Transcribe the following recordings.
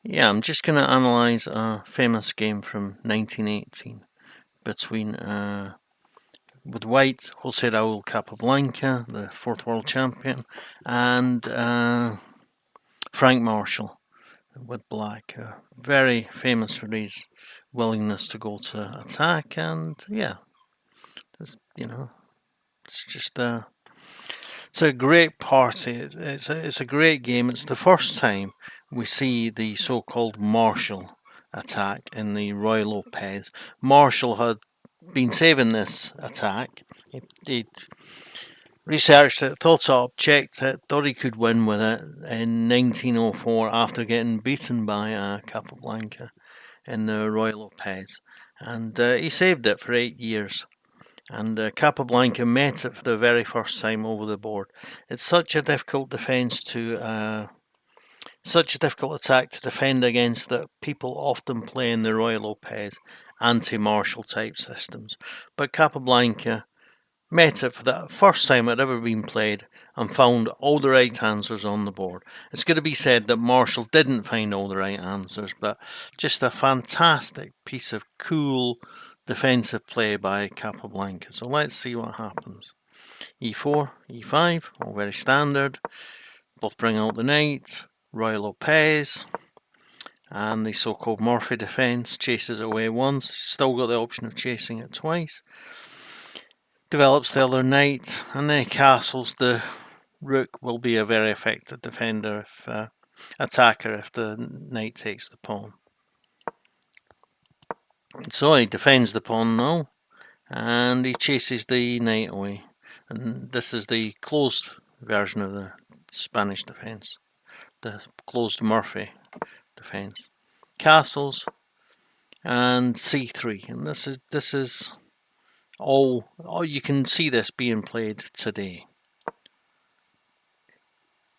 Yeah, I'm just going to analyse a famous game from 1918 between, with white, Jose Raul Capablanca, the fourth world champion, and Frank Marshall with black. Very famous for his willingness to go to attack, and yeah, it's, it's just it's a great party. It's a great game. It's the first time we see the so-called Marshall attack in the Roy Lopez. Marshall had been saving this attack. He researched it, thought it up, checked it, thought he could win with it in 1904 after getting beaten by Capablanca in the Roy Lopez. And he saved it for 8 years. And Capablanca met it for the very first time over the board. It's such a difficult such a difficult attack to defend against that people often play in the Roy Lopez anti-Marshall type systems. But Capablanca met it for the first time it had ever been played and found all the right answers on the board. It's going to be said that Marshall didn't find all the right answers, but just a fantastic piece of cool defensive play by Capablanca. So let's see what happens. E4, E5, all very standard. Both bring out the knight. Roy Lopez. And the so-called Murphy defence chases it away once. Still got the option of chasing it twice. Develops the other knight, and then he castles. The rook will be a very effective defender attacker if the knight takes the pawn. So he defends the pawn now, and he chases the knight away. And this is the closed version of the Spanish defence, the closed Murphy defence. Castles and c3, and this is all you can see this being played today.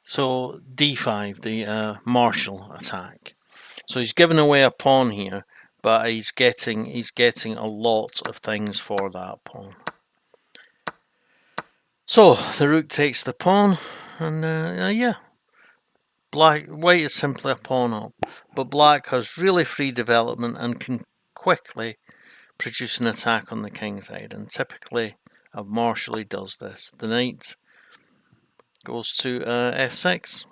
So d5, the Marshall attack. So he's given away a pawn here, but he's getting a lot of things for that pawn. So the rook takes the pawn, and yeah, white is simply a pawn up, but black has really free development and can quickly produce an attack on the king side. And typically, Marshall does this. The knight goes to f6.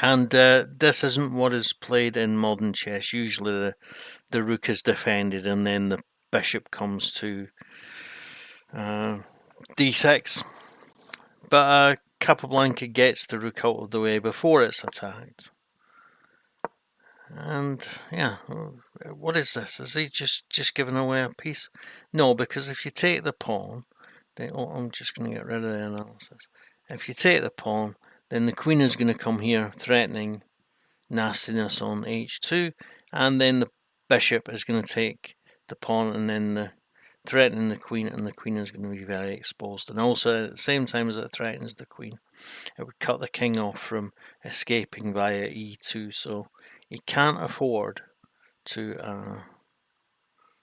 And this isn't what is played in modern chess. Usually the rook is defended and then the bishop comes to d6. But Capablanca gets the rook out of the way before it's attacked. And yeah, what is this? Is he just giving away a piece? No, because if you take the pawn, then I'm just going to get rid of the analysis. If you take the pawn, then the queen is going to come here threatening nastiness on h2, and then the bishop is going to take the pawn and then threatening the queen, and the queen is going to be very exposed. And also at the same time as it threatens the queen, it would cut the king off from escaping via e2, so he can't afford to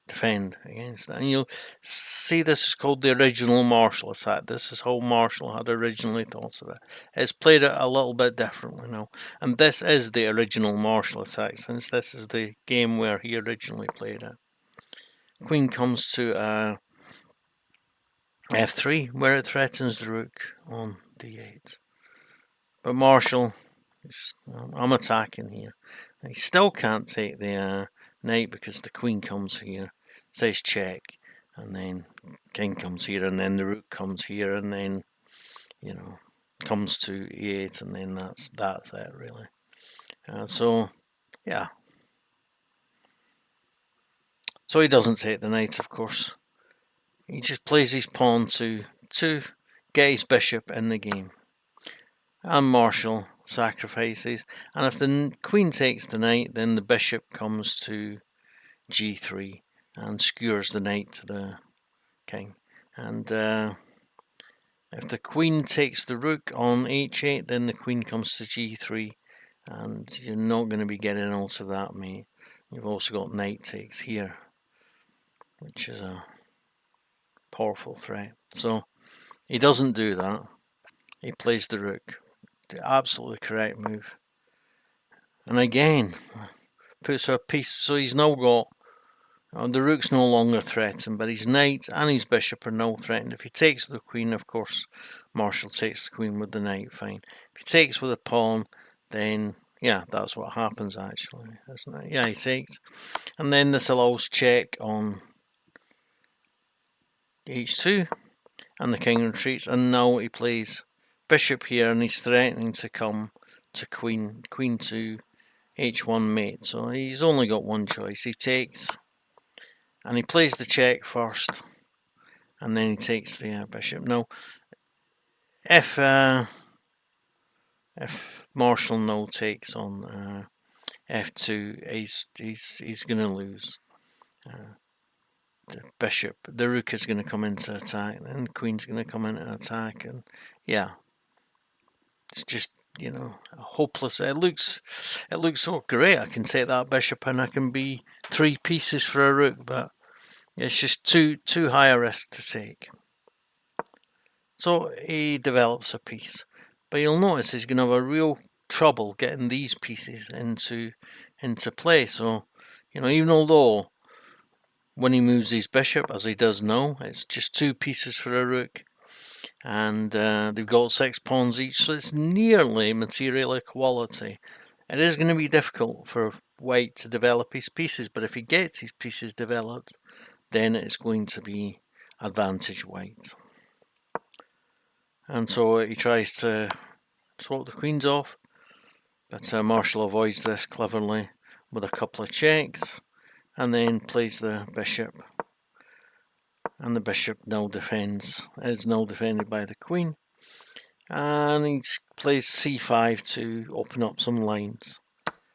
defend against that. And you'll see this is called the original Marshall attack. This is how Marshall had originally thought of it. It's played it a little bit differently now. And this is the original Marshall attack, since this is the game where he originally played it. Queen comes to f3, where it threatens the rook on d8. But Marshall, I'm attacking here. He still can't take the knight because the queen comes here, says check, and then king comes here, and then the rook comes here, and then comes to e8, and then that's it really. So yeah, so he doesn't take the knight, of course. He just plays his pawn to get his bishop in the game, and Marshall sacrifices, and if the queen takes the knight, then the bishop comes to g3 and skewers the knight to the king. And if the queen takes the rook on h8, then the queen comes to g3, and you're not going to be getting out of that, mate. You've also got knight takes here, which is a powerful threat. So he doesn't do that. He plays the rook. The absolutely correct move. And again, puts a piece, so he's now got, the rook's no longer threatened, but his knight and his bishop are now threatened. If he takes the queen, of course, Marshall takes the queen with the knight, fine. If he takes with a pawn, then, yeah, that's what happens actually, isn't it? Yeah, he takes. And then this allows check on h2, and the king retreats, and now he plays bishop here, and he's threatening to come to queen to h1 mate. So he's only got one choice. He takes, and he plays the check first, and then he takes the bishop. Now, if Marshall now takes on f2, he's going to lose. The bishop, the rook is going to come into attack, and the queen's going to come into attack, and yeah, it's just, hopeless. It looks so great. I can take that bishop and I can be 3 pieces for a rook, but it's just too high a risk to take. So he develops a piece, but you'll notice he's going to have a real trouble getting these pieces into play. So, even although when he moves his bishop, as he does now, it's just 2 pieces for a rook, and they've got 6 pawns each, so it's nearly material equality. It is going to be difficult for white to develop his pieces, but if he gets his pieces developed, then it's going to be advantage white. And so he tries to swap the queens off, but Marshall avoids this cleverly with a couple of checks, and then plays the bishop, and the bishop is now defended by the queen, and he plays c5 to open up some lines.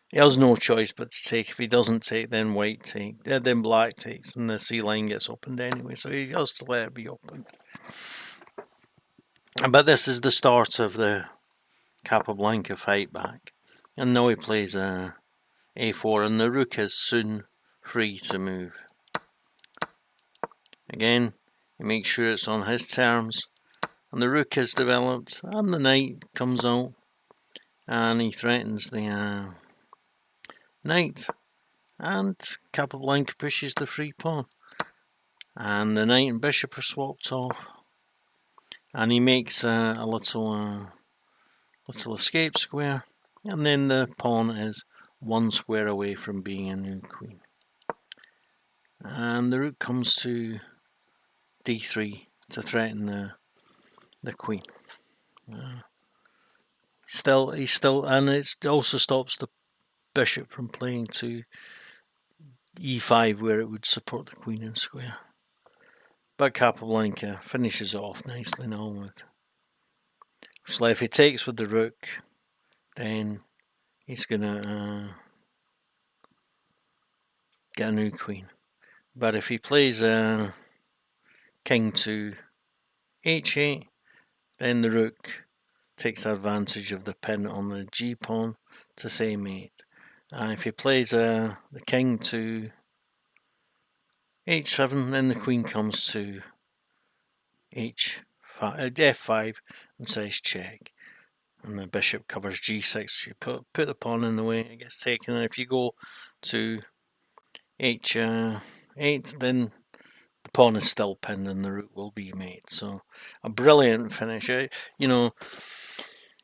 He has no choice but to take. If he doesn't take, then then black takes, and the c line gets opened anyway, so he has to let it be open. But this is the start of the Capablanca fight back, and now he plays a4, and the rook is soon free to move. Again, he makes sure it's on his terms, and the rook is developed, and the knight comes out, and he threatens the knight, and Capablanca pushes the free pawn, and the knight and bishop are swapped off, and he makes a little escape square, and then the pawn is 1 square away from being a new queen. And the rook comes to d3 to threaten the queen. And it also stops the bishop from playing to e5, where it would support the queen in square. But Capablanca finishes it off nicely now with. So if he takes with the rook, then he's gonna get a new queen. But if he plays king to h8, then the rook takes advantage of the pin on the g pawn to say mate. If he plays the king to h7, then the queen comes to f5 and says check, and the bishop covers g6. You put the pawn in the way, it gets taken, and if you go to h8, then the pawn is still pinned and the rook will be mate. So a brilliant finish.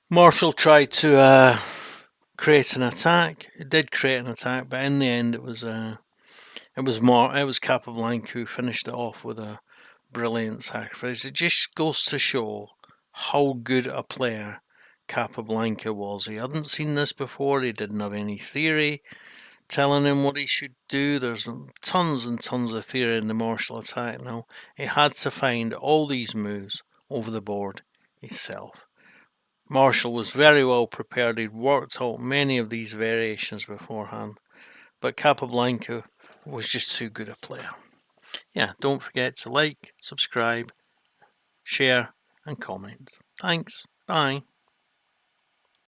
Marshall tried to create an attack. It did create an attack, but in the end it was Capablanca who finished it off with a brilliant sacrifice. It just goes to show how good a player Capablanca was. He hadn't seen this before. He didn't have any theory telling him what he should do. There's tons and tons of theory in the Marshall attack now. He had to find all these moves over the board himself. Marshall was very well prepared. He'd worked out many of these variations beforehand, but Capablanca was just too good a player. Yeah, don't forget to like, subscribe, share, and comment. Thanks. Bye.